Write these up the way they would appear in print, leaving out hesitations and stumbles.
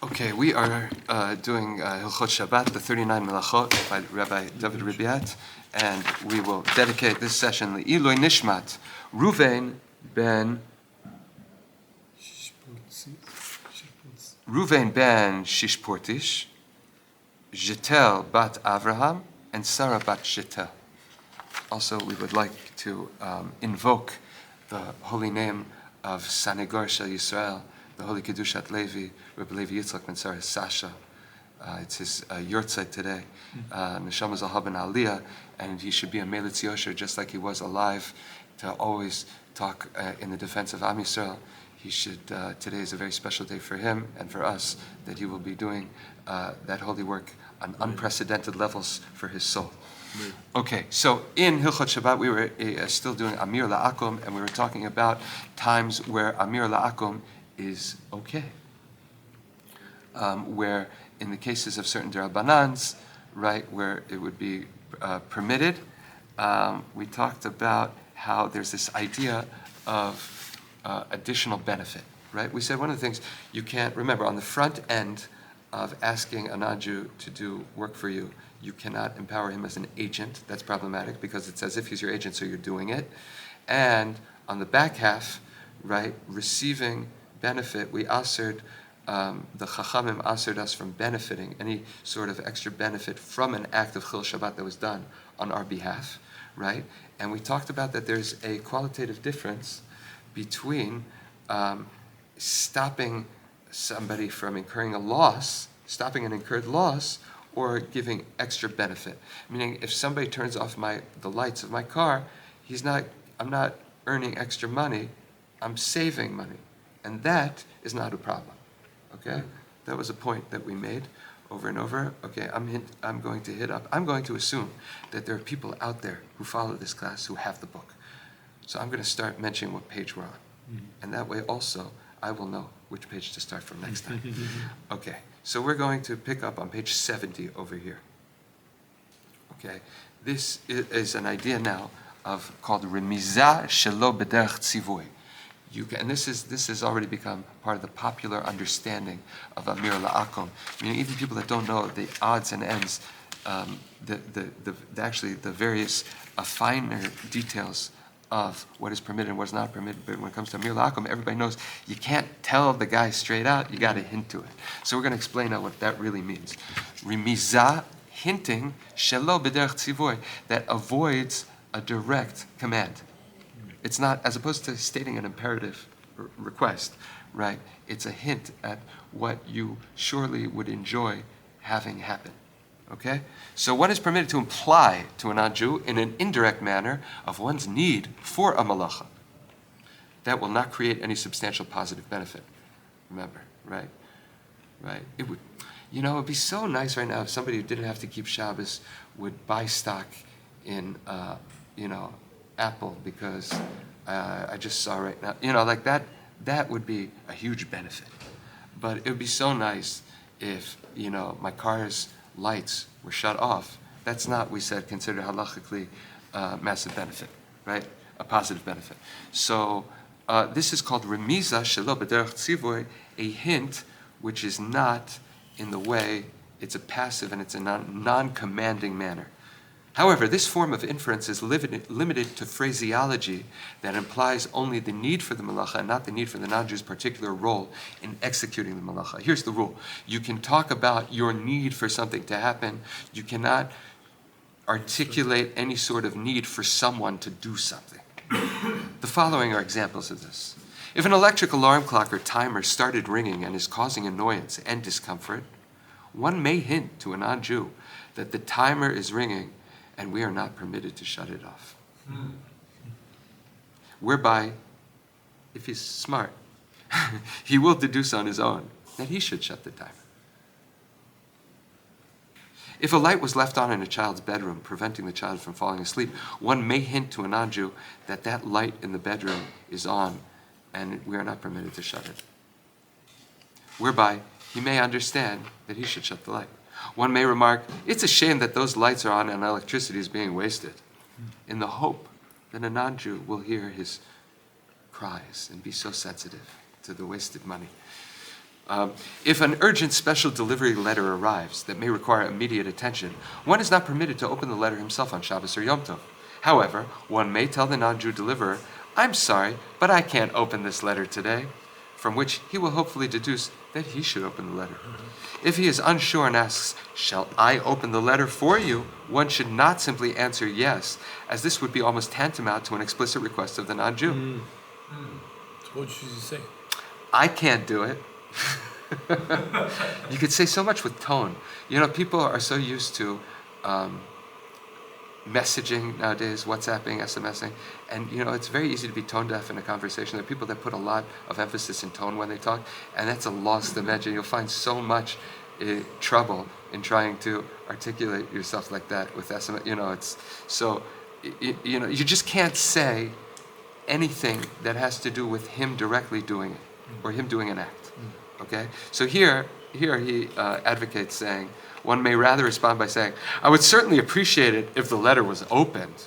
Okay, we are doing Hilchot Shabbat, the 39 Melachot by Rabbi David Ribiat, and we will dedicate this session L'Iloi Nishmat Ruvain ben Shishportish, Jetel bat Avraham, and Sarah bat Jetel. Also, we would like to invoke the holy name of Synagogue Shel Yisrael, the Holy Kedushat Levi, Rabbi Levi Yitzchak ben Sarah Sasha. It's his yurtzeit today. Neshama Zalha ben Aliyah, and he should be a Melitz Yosher just like he was alive, to always talk in the defense of Am Yisrael. He should, today is a very special day for him and for us, that he will be doing that holy work on unprecedented levels for his soul. Okay, so in Hilchot Shabbat, we were still doing Amir La'akum, and we were talking about times where Amir La'akum is okay. Where in the cases of certain Derabanans, right, where it would be permitted, we talked about how there's this idea of additional benefit, right? We said one of the things you can't remember on the front end of asking a non-Jew to do work for you, you cannot empower him as an agent. That's problematic because it's as if he's your agent, so you're doing it. And on the back half, right, receiving benefit, we assered, the Chachamim assered us from benefiting any sort of extra benefit from an act of Chil Shabbat that was done on our behalf, right? And we talked about that there's a qualitative difference between stopping somebody from incurring a loss, stopping an incurred loss, or giving extra benefit. Meaning, if somebody turns off the lights of my car, I'm not earning extra money, I'm saving money. And that is not a problem, okay? That was a point that we made over and over. Okay, I'm going to assume that there are people out there who follow this class who have the book. So I'm going to start mentioning what page we're on. And that way also, I will know which page to start from next time. Okay, so we're going to pick up on page 70 over here. Okay, this is an idea now called Remizah Shelo B'derech Tzivoy. And this has already become part of the popular understanding of Amir La'akum. Meaning, even people that don't know the odds and ends, the various finer details of what is permitted and what is not permitted. But when it comes to Amir La'akum, everybody knows you can't tell the guy straight out. You got to hint to it. So we're going to explain now what that really means. Remizah, hinting, shelo b'derech tzivoy, that avoids a direct command. It's not, as opposed to stating an imperative request, right? It's a hint at what you surely would enjoy having happen, okay? So one is permitted to imply to a non-Jew in an indirect manner of one's need for a malacha. That will not create any substantial positive benefit, remember, right? Right? It would, it'd be so nice right now if somebody who didn't have to keep Shabbos would buy stock in, Apple, because I just saw right now, like that would be a huge benefit. But it would be so nice if, my car's lights were shut off. That's not, we said, considered halachically massive benefit, right? A positive benefit. So this is called Remizah Shelo B'derech Tzivoy, a hint which is not in the way, it's a passive and it's a non-commanding manner. However, this form of inference is limited to phraseology that implies only the need for the malacha and not the need for the non-Jew's particular role in executing the malacha. Here's the rule. You can talk about your need for something to happen. You cannot articulate any sort of need for someone to do something. The following are examples of this. If an electric alarm clock or timer started ringing and is causing annoyance and discomfort, one may hint to a non-Jew that the timer is ringing and we are not permitted to shut it off. Whereby, if he's smart, he will deduce on his own that he should shut the timer. If a light was left on in a child's bedroom, preventing the child from falling asleep, one may hint to a non-Jew that that light in the bedroom is on and we are not permitted to shut it. Whereby, he may understand that he should shut the light. One may remark, it's a shame that those lights are on and electricity is being wasted, in the hope that a non-Jew will hear his cries and be so sensitive to the wasted money. If an urgent special delivery letter arrives that may require immediate attention, one is not permitted to open the letter himself on Shabbos or Yom Tov. However, one may tell the non-Jew deliverer, "I'm sorry, but I can't open this letter today," from which he will hopefully deduce that he should open the letter. If he is unsure and asks, "Shall I open the letter for you?" one should not simply answer yes, as this would be almost tantamount to an explicit request of the non-Jew. So what should you say? I can't do it. You could say so much with tone. People are so used to messaging nowadays, WhatsApping, SMSing, and it's very easy to be tone deaf in a conversation. There are people that put a lot of emphasis in tone when they talk, and that's a lost dimension. You'll find so much trouble in trying to articulate yourself like that with SMS. It's so you just can't say anything that has to do with him directly doing it or him doing an act. Okay, so here he advocates saying, one may rather respond by saying, "I would certainly appreciate it if the letter was opened,"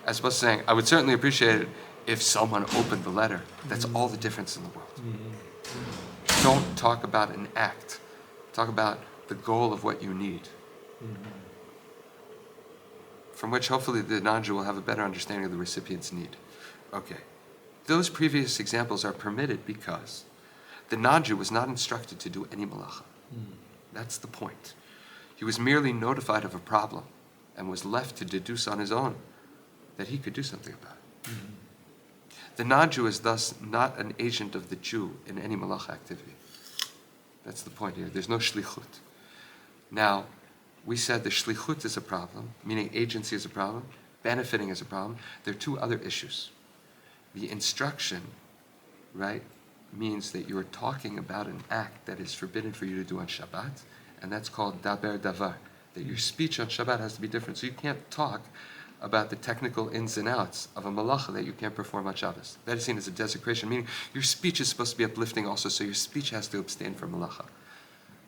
as opposed to saying, "I would certainly appreciate it if someone opened the letter." That's all the difference in the world. Don't talk about an act. Talk about the goal of what you need. From which hopefully the non-Jew will have a better understanding of the recipient's need. Okay. Those previous examples are permitted because the non-Jew was not instructed to do any malacha. That's the point. He was merely notified of a problem and was left to deduce on his own that he could do something about it. The non-Jew is thus not an agent of the Jew in any malacha activity. That's the point here. There's no shlichut. Now, we said the shlichut is a problem, meaning agency is a problem, benefiting is a problem. There are two other issues. The instruction, right, means that you are talking about an act that is forbidden for you to do on Shabbat, and that's called daber davar, that your speech on Shabbat has to be different. So you can't talk about the technical ins and outs of a malacha that you can't perform on Shabbos. That is seen as a desecration, meaning your speech is supposed to be uplifting also, so your speech has to abstain from malacha.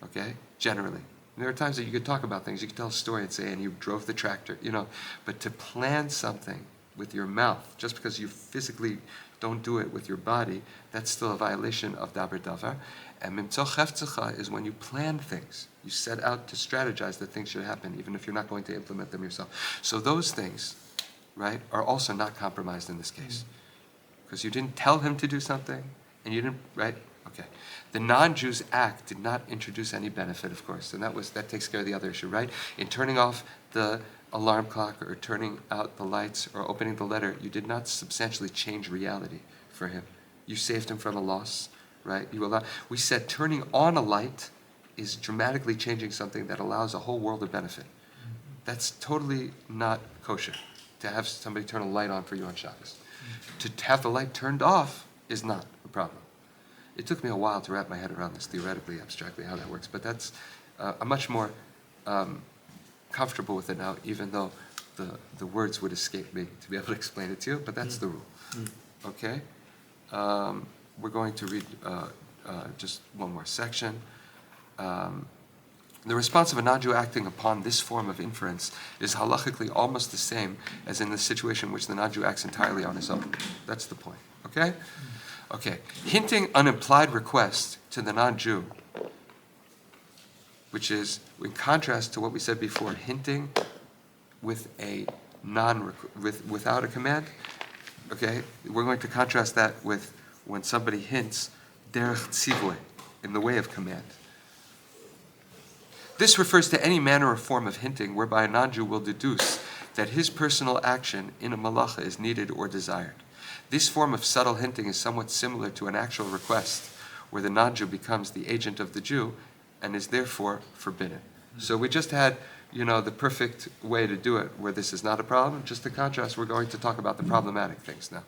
Okay? Generally. There are times that you could talk about things, you could tell a story and say, and you drove the tractor, but to plan something with your mouth, just because you physically don't do it with your body, that's still a violation of daber davar. And mimtzo chefzecha is when you plan things. You set out to strategize that things should happen, even if you're not going to implement them yourself. So those things, right, are also not compromised in this case. Because you didn't tell him to do something, and you didn't, right? Okay. The non-Jew's act did not introduce any benefit, of course, and that takes care of the other issue, right? In turning off the alarm clock or turning out the lights or opening the letter, you did not substantially change reality for him. You saved him from a loss, right? We said turning on a light is dramatically changing something that allows a whole world of benefit. That's totally not kosher, to have somebody turn a light on for you on Shabbos. To have the light turned off is not a problem. It took me a while to wrap my head around this theoretically, abstractly, how that works, but that's I'm much more comfortable with it now, even though the words would escape me to be able to explain it to you, but that's the rule. Okay? We're going to read just one more section. The response of a non-Jew acting upon this form of inference is halachically almost the same as in the situation in which the non-Jew acts entirely on his own. That's the point. Okay? Okay. Hinting an implied request to the non-Jew, which is in contrast to what we said before, hinting with a without a command. Okay? We're going to contrast that with when somebody hints derech tzivui, in the way of command. This refers to any manner or form of hinting whereby a non-Jew will deduce that his personal action in a malacha is needed or desired. This form of subtle hinting is somewhat similar to an actual request, where the non-Jew becomes the agent of the Jew and is therefore forbidden. So we just had, the perfect way to do it, where this is not a problem. Just to contrast, we're going to talk about the problematic things now.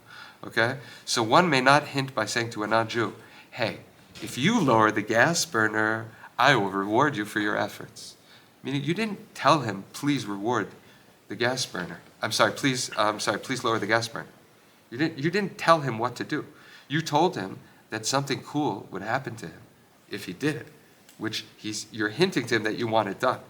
Okay? So one may not hint by saying to a non-Jew, "Hey, if you lower the gas burner, I will reward you for your efforts." Meaning you didn't tell him, "Please reward the gas burner." Please lower the gas burner. You didn't tell him what to do. You told him that something cool would happen to him if he did it, which you're hinting to him that you want it done.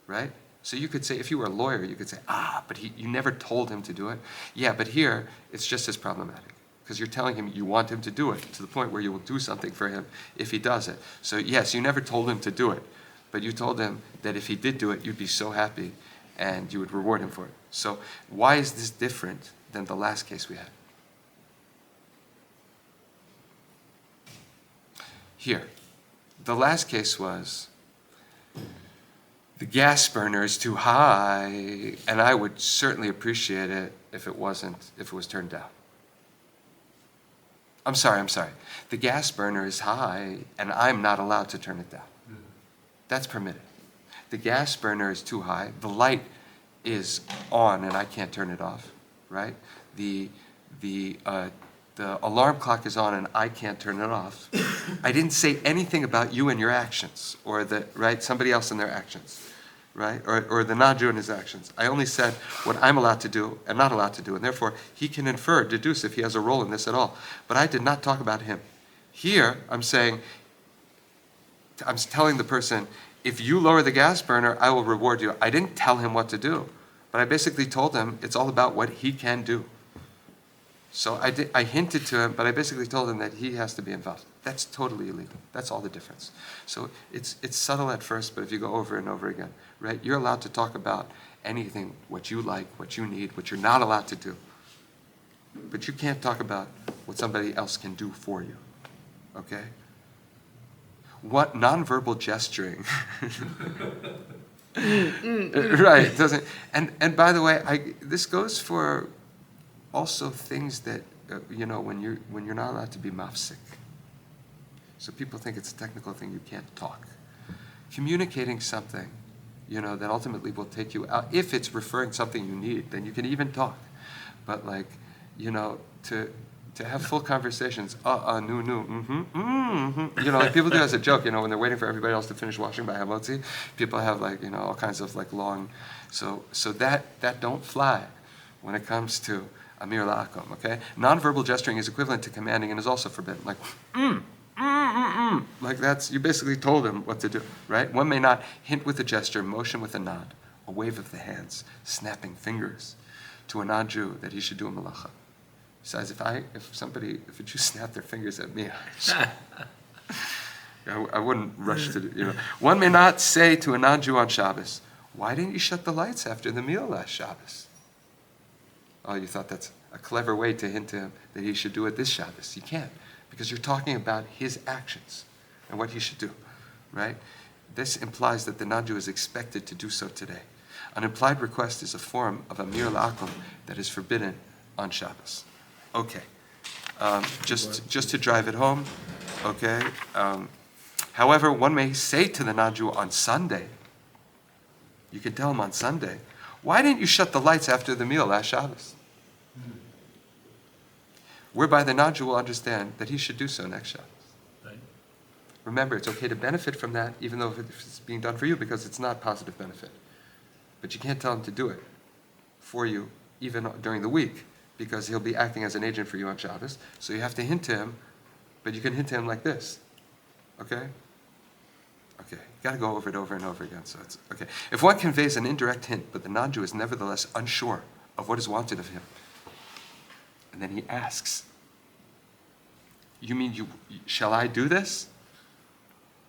Right? So you could say, if you were a lawyer, you could say, but you never told him to do it. Yeah, but here it's just as problematic. because you're telling him you want him to do it, to the point where you will do something for him if he does it. So yes, you never told him to do it, but you told him that if he did do it, you'd be so happy and you would reward him for it. So why is this different than the last case we had? Here, the last case was the gas burner is too high, and I would certainly appreciate it if it was turned down. I'm sorry. The gas burner is high, and I'm not allowed to turn it down. That's permitted. The gas burner is too high. The light is on, and I can't turn it off, right? The alarm clock is on, and I can't turn it off. I didn't say anything about you and your actions, or somebody else and their actions, right? Or the non-Jew and his actions. I only said what I'm allowed to do and not allowed to do, and therefore he can deduce if he has a role in this at all. But I did not talk about him. Here, I'm telling the person, if you lower the gas burner, I will reward you. I didn't tell him what to do, but I basically told him it's all about what he can do. So I hinted to him, but I basically told him that he has to be involved. That's totally illegal. That's all the difference. So it's subtle at first, but if you go over and over again, right, you're allowed to talk about anything, what you like, what you need, what you're not allowed to do. But you can't talk about what somebody else can do for you, okay? What nonverbal gesturing, right, doesn't, and by the way, this goes for also things that, when you're not allowed to be mafsik. So people think it's a technical thing, you can't talk. Communicating something, that ultimately will take you out. If it's referring to something you need, then you can even talk. But to have full conversations, like people do as a joke, when they're waiting for everybody else to finish washing by hamotzi, people have all kinds of long, so that don't fly when it comes to Amir La'akom, okay? Nonverbal gesturing is equivalent to commanding and is also forbidden. Like that's, you basically told him what to do, right? One may not hint with a gesture, motion with a nod, a wave of the hands, snapping fingers to a non-Jew that he should do a malacha. Besides, if a Jew snapped their fingers at me, I wouldn't rush to do, One may not say to a non-Jew on Shabbos, why didn't you shut the lights after the meal last Shabbos? Oh, you thought that's a clever way to hint to him that he should do it this Shabbos. You can't, because you're talking about his actions and what he should do, right? This implies that the non-Jew is expected to do so today. An implied request is a form of Amir La'akom that is forbidden on Shabbos. Okay, just to drive it home, okay? However, one may say to the non-Jew on Sunday, you can tell him on Sunday, why didn't you shut the lights after the meal last Shabbos? Whereby the non-Jew will understand that he should do so next Shabbos. Right. Remember, it's okay to benefit from that, even though it's being done for you, because it's not positive benefit. But you can't tell him to do it for you, even during the week, because he'll be acting as an agent for you on Shabbos. So you have to hint to him, but you can hint to him like this. Okay? Okay, you got to go over it over and over again. So it's okay. If one conveys an indirect hint, but the non-Jew is nevertheless unsure of what is wanted of him, and then he asks, "You mean shall I do this?"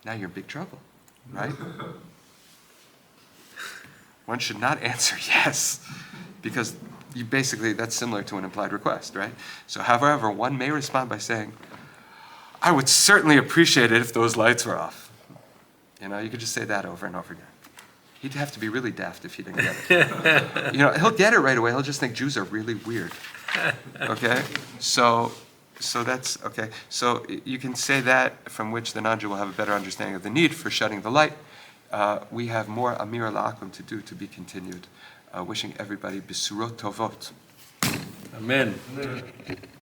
Now you're in big trouble, right? One should not answer yes, because that's similar to an implied request, right? So, however, one may respond by saying, "I would certainly appreciate it if those lights were off." You could just say that over and over again. He'd have to be really daft if he didn't get it. He'll get it right away. He'll just think Jews are really weird. Okay? So that's, okay. So you can say that, from which the non-Jew will have a better understanding of the need for shutting the light. We have more Amira La'akom to do, to be continued. Wishing everybody Besurot Tovot. Amen.